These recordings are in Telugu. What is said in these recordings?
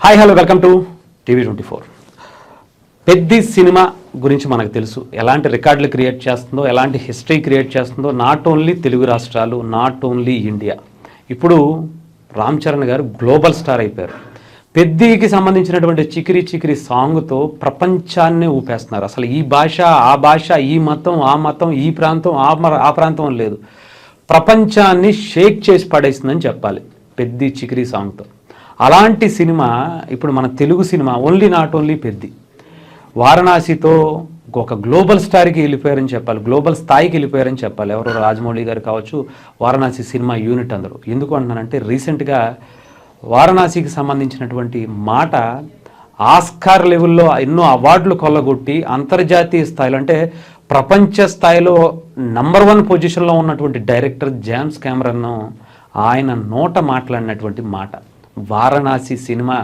Hi hello welcome to TV24. Peddi cinema గురించి మనకు తెలుసు, ఎలాంటి రికార్డులు క్రియేట్ చేస్తుందో, ఎలాంటి హిస్టరీ క్రియేట్ చేస్తుందో. నాట్ ఓన్లీ తెలుగు రాష్ట్రాలు, నాట్ ఓన్లీ ఇండియా. ఇప్పుడు రామ్ చరణ్ గారు గ్లోబల్ స్టార్ అయిపోయారు. పెద్దికి సంబంధించినటువంటి చికిరి చికిరి సాంగ్తో ప్రపంచాన్ని ఊపేస్తున్నారు. అసలు ఈ భాష ఆ భాష, ఈ మతం ఆ మతం, ఈ ప్రాంతం ఆ ప్రాంతం లేదు, ప్రపంచాన్ని షేక్ చేసి పడేస్తుందని చెప్పాలి పెద్ది చికిరి సాంగ్తో. అలాంటి సినిమా ఇప్పుడు మన Telugu cinema only not only Peddi వారణాసితో ఒక గ్లోబల్ స్టార్కి వెళ్ళిపోయారని చెప్పాలి, గ్లోబల్ స్థాయికి వెళ్ళిపోయారని చెప్పాలి. ఎవరో రాజమౌళి గారు కావచ్చు, వారణాసి సినిమా యూనిట్ అందరూ. ఎందుకు అంటున్నానంటే రీసెంట్గా వారణాసికి సంబంధించినటువంటి మాట ఆస్కార్ లెవెల్లో ఎన్నో అవార్డులు కొల్లగొట్టి అంతర్జాతీయ స్థాయిలో అంటే ప్రపంచ స్థాయిలో నంబర్ 1 పొజిషన్లో ఉన్నటువంటి డైరెక్టర్ జేమ్స్ కెమెరన్ ఆయన నోట మాట్లాడినటువంటి మాట, వారణాసి సినిమా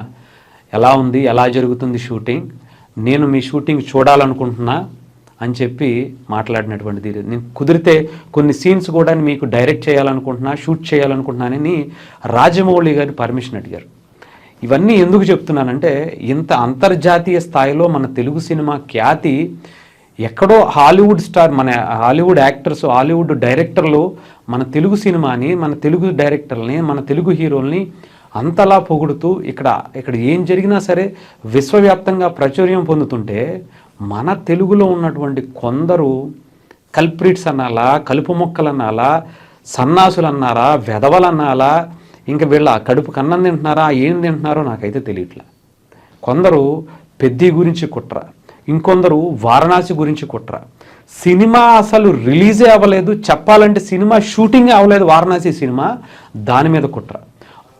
ఎలా ఉంది, ఎలా జరుగుతుంది షూటింగ్, నేను మీ షూటింగ్ చూడాలనుకుంటున్నా అని చెప్పి మాట్లాడినటువంటిది. నేను కుదిరితే కొన్ని సీన్స్ కూడా మీకు డైరెక్ట్ చేయాలనుకుంటున్నా, షూట్ చేయాలనుకుంటున్నానని రాజమౌళి గారి పర్మిషన్ అడిగారు. ఇవన్నీ ఎందుకు చెప్తున్నానంటే ఇంత అంతర్జాతీయ స్థాయిలో మన తెలుగు సినిమా ఖ్యాతి ఎక్కడో హాలీవుడ్ స్టార్, మన హాలీవుడ్ యాక్టర్స్, హాలీవుడ్ డైరెక్టర్లు మన తెలుగు సినిమాని, మన తెలుగు డైరెక్టర్ని, మన తెలుగు హీరోల్ని అంతలా పొగుడుతూ ఇక్కడ ఏం జరిగినా సరే విశ్వవ్యాప్తంగా ప్రాచుర్యం పొందుతుంటే మన తెలుగులో ఉన్నటువంటి కొందరు కల్ప్రిట్స్ అనాలా, కలుపు మొక్కలు అనాలా, సన్నాసులు అన్నారా, వెధవలు అనాలా, ఇంకా వీళ్ళ కడుపు కన్నం తింటున్నారా, ఏం తింటున్నారో నాకైతే తెలియట్లే. కొందరు పెద్ది గురించి కుట్ర, ఇంకొందరు వారణాసి గురించి కుట్ర. సినిమా అసలు రిలీజే అవ్వలేదు, చెప్పాలంటే సినిమా షూటింగే అవ్వలేదు వారణాసి సినిమా, దాని మీద కుట్ర.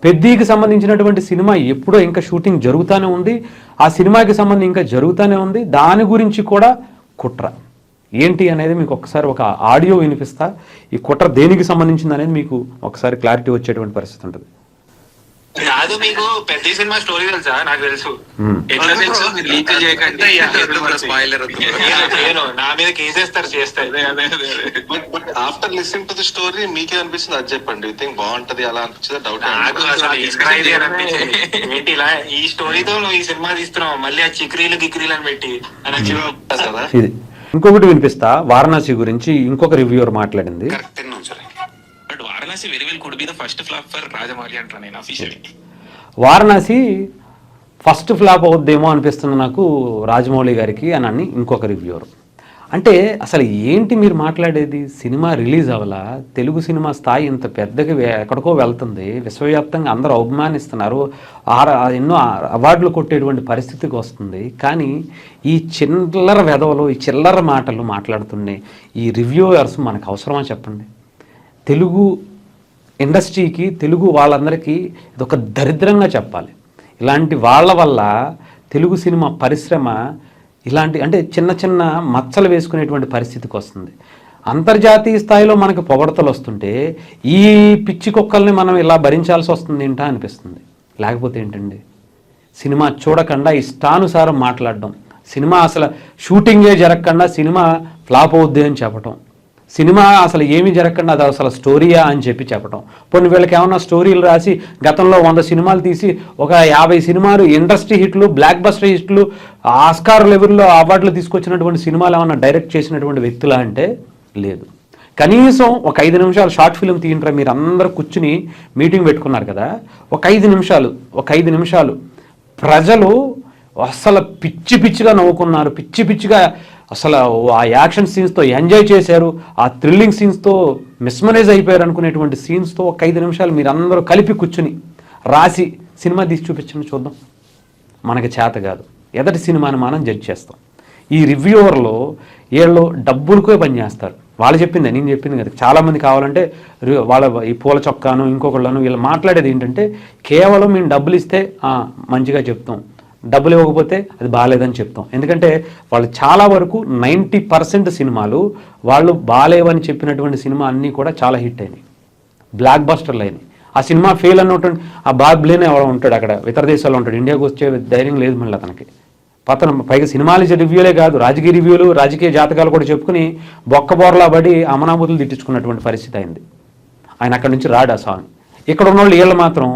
పెద్దికి సంబంధించినటువంటి సినిమా ఎప్పుడో ఇంకా షూటింగ్ జరుగుతూనే ఉంది, ఆ సినిమాకి సంబంధించి ఇంకా జరుగుతూనే ఉంది, దాని గురించి కూడా కుట్ర. ఏంటి అనేది మీకు ఒకసారి ఒక ఆడియో వినిపిస్తా. ఈ కుట్ర దేనికి సంబంధించింది అనేది మీకు ఒకసారి క్లారిటీ వచ్చేటువంటి పరిస్థితి ఉంటుంది. కాదు, మీకు పెద్ద సినిమా స్టోరీ తెలుసా? నాకు తెలుసు. ఎట్లా తెలుసు? లీక్ చేయకండి, నా మీద కేసేస్తారు చేస్తారు. But after listening to the story మీకే అనిపిస్తుంది అది చెప్పండి. థింక్ బాగుంటది అలా అనిపించింది డౌట్. ఏంటి ఇలా ఈ స్టోరీతో నువ్వు ఈ సినిమా తీస్తున్నావు, మళ్ళీ ఆ చిక్రీలు గిక్రీలు అని పెట్టి కదా. ఇంకొకటి వినిపిస్తా, వారణాసి గురించి ఇంకొక రివ్యూవర్ మాట్లాడింది. Varanasi very well could be the first flop for Rajamouli అంటాను నేను అఫీషియల్లీ. వారణాసి ఫస్ట్ ఫ్లాప్ అవుద్దేమో అనిపిస్తుంది నాకు రాజమౌళి గారికి అని ఇంకొక రివ్యూవర్. అంటే అసలు ఏంటి మీరు మాట్లాడేది? సినిమా రిలీజ్ అవ్వాలా, తెలుగు సినిమా స్థాయి ఇంత పెద్దగా ఎక్కడికో వెళ్తుంది, విశ్వవ్యాప్తంగా అందరూ అవమానిస్తున్నారు, ఎన్నో అవార్డులు కొట్టేటువంటి పరిస్థితికి వస్తుంది. కానీ ఈ చిల్లర వెధవలు, ఈ చిల్లర మాటలు మాట్లాడుతున్నాయి ఈ రివ్యూవర్స్ మనకు అవసరమా చెప్పండి? తెలుగు ఇండస్ట్రీకి, తెలుగు వాళ్ళందరికీ ఇదొక దరిద్రంగా చెప్పాలి. ఇలాంటి వాళ్ళ వల్ల తెలుగు సినిమా పరిశ్రమ ఇలాంటి అంటే చిన్న చిన్న మచ్చలు వేసుకునేటువంటి పరిస్థితికి వస్తుంది. అంతర్జాతీయ స్థాయిలో మనకు పొగడతలు వస్తుంటే ఈ పిచ్చి కుక్కల్ని మనం ఇలా భరించాల్సి వస్తుంది ఏంటా అనిపిస్తుంది. లేకపోతే ఏంటండి, సినిమా చూడకుండా ఇష్టానుసారం మాట్లాడడం, సినిమా అసలు షూటింగే జరగకుండా సినిమా ఫ్లాప్ అవుద్ది అని చెప్పటం, సినిమా అసలు ఏమీ జరగకుండా అది అసలు స్టోరీయా అని చెప్పటం. కొన్ని వీళ్ళకి ఏమన్నా స్టోరీలు రాసి గతంలో 100 సినిమాలు తీసి ఒక 50 సినిమాలు ఇండస్ట్రీ హిట్లు, బ్లాక్ బస్టర్ హిట్లు, ఆస్కార్ లెవెల్లో అవార్డులు తీసుకొచ్చినటువంటి సినిమాలు ఏమన్నా డైరెక్ట్ చేసినటువంటి వ్యక్తులా అంటే లేదు. కనీసం ఒక 5 నిమిషాలు షార్ట్ ఫిల్మ్ తీయంటారా, మీరు అందరూ కూర్చుని మీటింగ్ పెట్టుకున్నారు కదా, ఒక 5 నిమిషాలు ప్రజలు అసలు పిచ్చిగా నవ్వుకున్నారు, పిచ్చిగా అసలు ఆ యాక్షన్ సీన్స్తో ఎంజాయ్ చేశారు, ఆ థ్రిల్లింగ్ సీన్స్తో మిస్మరైజ్ అయిపోయారు అనుకునేటువంటి సీన్స్తో ఒక 5 నిమిషాలు మీరు అందరూ కలిపి కూర్చుని రాసి సినిమా తీసి చూపించండి చూద్దాం. మనకి చేత కాదు, ఎదటి సినిమాని మనం జడ్జ్ చేస్తాం. ఈ రివ్యూవర్లో వీళ్ళు డబ్బులకే పనిచేస్తారు. వాళ్ళు చెప్పింది నేను చెప్పింది కదా, చాలామంది కావాలంటే వాళ్ళ ఈ పూల చొక్కాను ఇంకొకళ్ళను వీళ్ళు మాట్లాడేది ఏంటంటే కేవలం మేము డబ్బులు ఇస్తే మంచిగా చెప్తాం, డబ్బులు ఇవ్వకపోతే అది బాగాలేదని చెప్తాం. ఎందుకంటే వాళ్ళు చాలా వరకు 90% సినిమాలు వాళ్ళు బాగాలేవని చెప్పినటువంటి సినిమా అన్నీ కూడా చాలా హిట్ అయినాయి, బ్లాక్ బస్టర్లు అయినాయి. ఆ సినిమా ఫెయిల్ అన్నటువంటి ఆ బాబ్ బ్లేన్ ఎవడో ఉంటాడు, అక్కడ ఇతర దేశాల్లో ఉంటాడు, ఇండియాకి వచ్చే ధైర్యం లేదు మళ్ళీ అతనికి. పైగా సినిమాలు రివ్యూలే కాదు, రాజకీయ రివ్యూలు, రాజకీయ జాతకాలు కూడా చెప్పుకుని బొక్కబోర్లా పడి అమనాబూతులు తిట్టించుకున్నటువంటి పరిస్థితి అయింది. ఆయన అక్కడి నుంచి రాడు ఆ సాంగ్. ఇక్కడ ఉన్న వాళ్ళు వీళ్ళు మాత్రం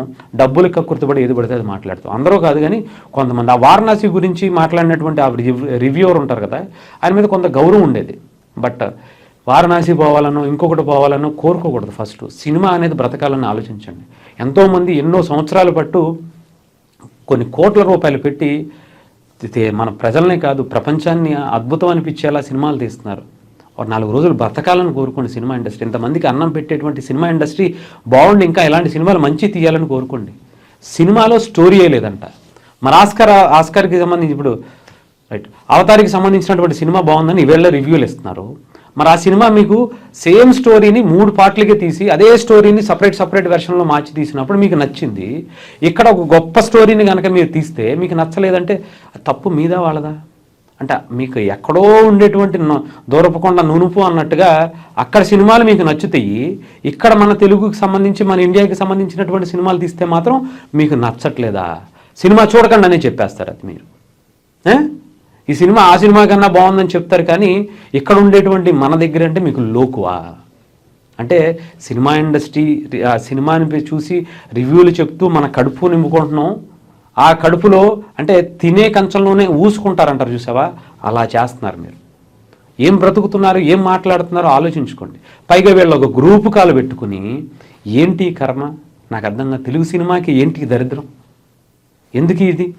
డబ్బులు కక్కుర్తిపడి ఏది పడితే అది మాట్లాడుతాం. అందరూ కాదు కానీ కొంతమంది. ఆ వారణాసి గురించి మాట్లాడినటువంటి ఆ రివ్యూవర్ ఉంటారు కదా, ఆయన మీద కొంత గౌరవం ఉండేది. బట్ వారణాసి పోవాలనో ఇంకొకటి పోవాలనో కోరుకోకూడదు. ఫస్ట్ సినిమా అనేది బ్రతకాలని ఆలోచించండి. ఎంతోమంది ఎన్నో సంవత్సరాల పట్టు కొన్ని కోట్ల రూపాయలు పెట్టి మన ప్రజల్నే కాదు ప్రపంచాన్ని అద్భుతం అనిపించేలా సినిమాలు తీస్తున్నారు. ఒక 4 రోజులు బ్రతకాలని కోరుకోండి సినిమా ఇండస్ట్రీ. ఇంతమందికి అన్నం పెట్టేటువంటి సినిమా ఇండస్ట్రీ బాగుండి ఇంకా ఇలాంటి సినిమాలు మంచి తీయాలని కోరుకోండి. సినిమాలో స్టోరీయే లేదంట. మరి ఆస్కార్కి సంబంధించి ఇప్పుడు రైట్ అవతారికి సంబంధించినటువంటి సినిమా బాగుందని ఈవేళ రివ్యూలు ఇస్తున్నారు. మరి ఆ సినిమా మీకు సేమ్ స్టోరీని 3 పార్ట్లకే తీసి అదే స్టోరీని సపరేట్ వెర్షన్లో మార్చి తీసినప్పుడు మీకు నచ్చింది. ఇక్కడ ఒక గొప్ప స్టోరీని కనుక మీరు తీస్తే మీకు నచ్చలేదంటే తప్పు మీద వాళ్ళదా? అంటే మీకు ఎక్కడో ఉండేటువంటి దూరపకొండ నునుపు అన్నట్టుగా అక్కడ సినిమాలు మీకు నచ్చుతాయి. ఇక్కడ మన తెలుగుకి సంబంధించి మన ఇండియాకి సంబంధించినటువంటి సినిమాలు తీస్తే మాత్రం మీకు నచ్చట్లేదా? సినిమా చూడకండి అనే చెప్పేస్తారు. అది మీరు ఈ సినిమా ఆ సినిమా కన్నా బాగుందని చెప్తారు, కానీ ఇక్కడ ఉండేటువంటి మన దగ్గర అంటే మీకు లోకువా? అంటే సినిమా ఇండస్ట్రీ ఆ సినిమాని చూసి రివ్యూలు చెప్తూ మన కడుపు నింపుకుంటున్నాం. ఆ కడుపులో అంటే తినే కంచంలోనే ఊసుకుంటారంటారు చూసావా, అలా చేస్తున్నారు మీరు. ఏం బ్రతుకుతున్నారు, ఏం మాట్లాడుతున్నారో ఆలోచించుకోండి. పైగా వీళ్ళు ఒక గ్రూపు కాలు పెట్టుకుని ఏంటి కర్మ నాకు అర్థంగా తెలుగు సినిమాకి ఏంటి దరిద్రం, ఎందుకు ఇది?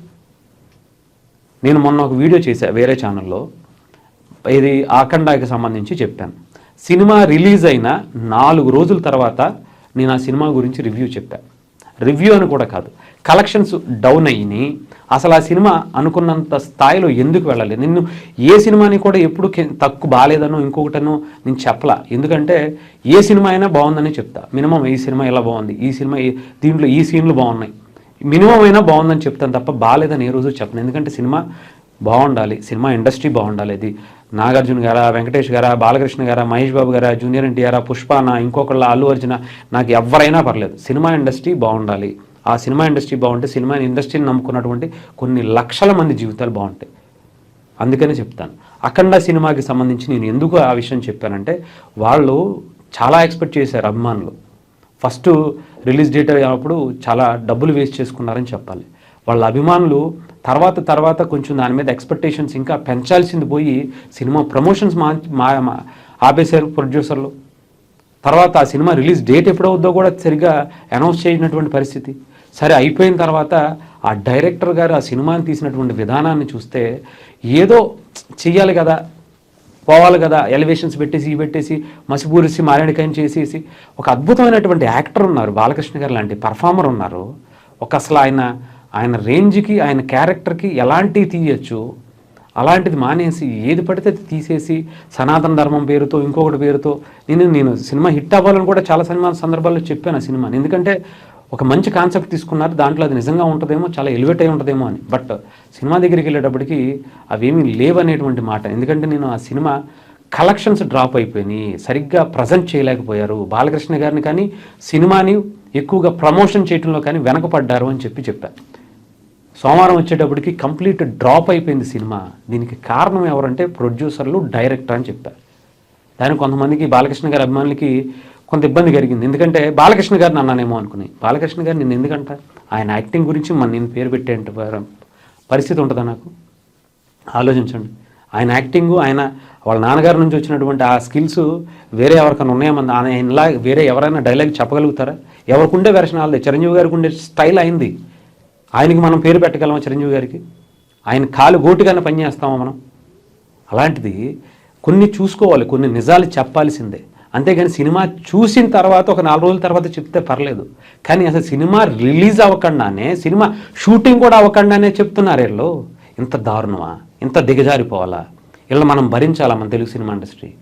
నేను మొన్న ఒక వీడియో చేశాను వేరే ఛానల్లో, ఇది ఆఖండాకి సంబంధించి చెప్పాను. సినిమా రిలీజ్ అయిన 4 రోజుల తర్వాత నేను ఆ సినిమా గురించి రివ్యూ చెప్పాను. రివ్యూ అని కూడా కాదు, కలెక్షన్స్ డౌన్ అయ్యి అసలు ఆ సినిమా అనుకున్నంత స్థాయిలో ఎందుకు వెళ్ళలేదు. నిన్ను ఏ సినిమాని కూడా ఎప్పుడు తక్కువ బాగాలేదనో ఇంకొకటనో నేను చెప్పలా. ఎందుకంటే ఏ సినిమా అయినా బాగుందని చెప్తా. మినిమం ఈ సినిమా ఇలా బాగుంది, ఈ సినిమా దీంట్లో ఈ సీన్లు బాగున్నాయి, మినిమం అయినా బాగుందని చెప్తాను తప్ప బాగాలేదని ఏ రోజు చెప్పను. ఎందుకంటే సినిమా బాగుండాలి, సినిమా ఇండస్ట్రీ బాగుండాలి. అది నాగార్జున గారా, వెంకటేష్ గారా, బాలకృష్ణ గారా, మహేష్ బాబు గారా, జూనియర్ ఎన్టీఆర్, పుష్పాన, ఇంకొకళ్ళ అల్లు అర్జున, నాకు ఎవరైనా పర్లేదు, సినిమా ఇండస్ట్రీ బాగుండాలి. ఆ సినిమా ఇండస్ట్రీ బాగుంటే సినిమా ఇండస్ట్రీని నమ్ముకున్నటువంటి కొన్ని లక్షల మంది జీవితాలు బాగుంటాయి. అందుకనే చెప్తాను. అఖండ సినిమాకి సంబంధించి నేను ఎందుకు ఆ విషయం చెప్పానంటే, వాళ్ళు చాలా ఎక్స్పెక్ట్ చేశారు అభిమానులు. ఫస్ట్ రిలీజ్ డేట్ అయినప్పుడు చాలా డబ్బులు వేస్ట్ చేసుకున్నారని చెప్పాలి. వాళ్ళ అభిమానులు తర్వాత కొంచెం దాని మీద ఎక్స్పెక్టేషన్స్ ఇంకా పెంచాల్సింది పోయి సినిమా ప్రమోషన్స్ ఆపేశారు ప్రొడ్యూసర్లు. తర్వాత ఆ సినిమా రిలీజ్ డేట్ ఎప్పుడవుద్దో కూడా సరిగ్గా అనౌన్స్ చేయనటువంటి పరిస్థితి. సరే అయిపోయిన తర్వాత ఆ డైరెక్టర్ గారు ఆ సినిమాని తీసినటువంటి విధానాన్ని చూస్తే ఏదో చెయ్యాలి కదా, పోవాలి కదా, ఎలివేషన్స్ పెట్టేసి మసిపూరిసి మారేడికాయని చేసేసి ఒక అద్భుతమైనటువంటి యాక్టర్ ఉన్నారు, బాలకృష్ణ గారు లాంటి పర్ఫార్మర్ ఉన్నారు. ఒక అసలు ఆయన రేంజ్కి ఆయన క్యారెక్టర్కి ఎలాంటివి తీయచ్చు, అలాంటిది మానేసి ఏది పడితే తీసేసి సనాతన ధర్మం పేరుతో ఇంకొకటి పేరుతో నేను సినిమా హిట్ అవ్వాలని కూడా చాలా సందర్భాల్లో చెప్పాను ఆ సినిమాని. ఎందుకంటే ఒక మంచి కాన్సెప్ట్ తీసుకున్నారు, దాంట్లో అది నిజంగా ఉంటుందేమో, చాలా ఎలివేట్ అయి ఉంటుందేమో అని. బట్ సినిమా దగ్గరికి వెళ్ళేటప్పటికి అవేమీ లేవనేటువంటి మాట. ఎందుకంటే నేను ఆ సినిమా కలెక్షన్స్ డ్రాప్ అయిపోయినాయి, సరిగ్గా ప్రజెంట్ చేయలేకపోయారు బాలకృష్ణ గారిని, కానీ సినిమాని ఎక్కువగా ప్రమోషన్ చేయడంలో కానీ వెనకపడ్డారు అని చెప్పాను. సోమవారం వచ్చేటప్పటికి కంప్లీట్ డ్రాప్ అయిపోయింది సినిమా. దీనికి కారణం ఎవరంటే ప్రొడ్యూసర్లు, డైరెక్టర్ అని చెప్పారు. దానికి కొంతమందికి బాలకృష్ణ గారి అభిమానులకి కొంత ఇబ్బంది కలిగింది. ఎందుకంటే బాలకృష్ణ గారిని అన్నానేమో అనుకుని, బాలకృష్ణ గారు నేను ఎందుకంట ఆయన యాక్టింగ్ గురించి నేను పేరు పెట్టేంత పరిస్థితి ఉంటుందా నాకు? ఆలోచించండి. ఆయన యాక్టింగు, ఆయన వాళ్ళ నాన్నగారి నుంచి వచ్చినటువంటి ఆ స్కిల్స్ వేరే ఎవరికైనా ఉన్నాయేమన్నా? ఆయనలా వేరే ఎవరైనా డైలాగ్ చెప్పగలుగుతారా? ఎవరికి ఉండే వెర్షన్ వాళ్ళది. చిరంజీవి గారికి ఉండే స్టైల్ అయింది, ఆయనకి మనం పేరు పెట్టగలమా? చిరంజీవి గారికి ఆయన కాలు గోటుగానే పనిచేస్తామా మనం? అలాంటిది కొన్ని చూసుకోవాలి, కొన్ని నిజాలు చెప్పాల్సిందే. అంతేగాని సినిమా చూసిన తర్వాత ఒక 4 రోజుల తర్వాత చెప్తే పర్లేదు, కానీ అసలు సినిమా రిలీజ్ అవ్వకుండానే, సినిమా షూటింగ్ కూడా అవ్వకుండానే చెప్తున్నారు వీళ్ళు. ఇంత దారుణమా? ఇంత దిగజారిపోవాలా? వీళ్ళు మనం భరించాలా మన తెలుగు సినిమా ఇండస్ట్రీ?